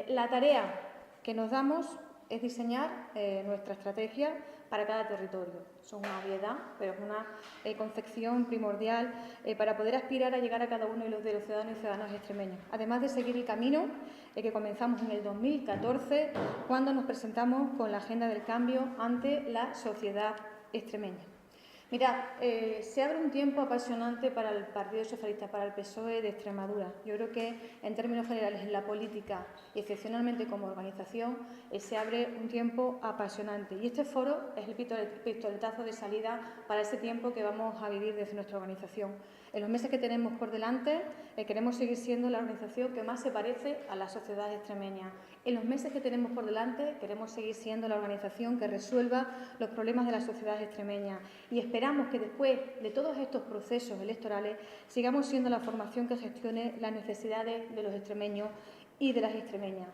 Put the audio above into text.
La tarea que nos damos es diseñar nuestra estrategia para cada territorio. Eso es una obviedad, pero es una concepción primordial para poder aspirar a llegar a cada uno de los ciudadanos y ciudadanas extremeños. Además de seguir el camino que comenzamos en el 2014, cuando nos presentamos con la Agenda del Cambio ante la sociedad extremeña. Mirad, se abre un tiempo apasionante para el Partido Socialista, para el PSOE de Extremadura. Yo creo que, en términos generales, en la política y excepcionalmente como organización, se abre un tiempo apasionante. Y este foro es el pistoletazo de salida para ese tiempo que vamos a vivir desde nuestra organización. En los meses que tenemos por delante, queremos seguir siendo la organización que más se parece a la sociedad extremeña. En los meses que tenemos por delante, queremos seguir siendo la organización que resuelva los problemas de la sociedad extremeña. Y esperamos que después de todos estos procesos electorales sigamos siendo la formación que gestione las necesidades de los extremeños y de las extremeñas.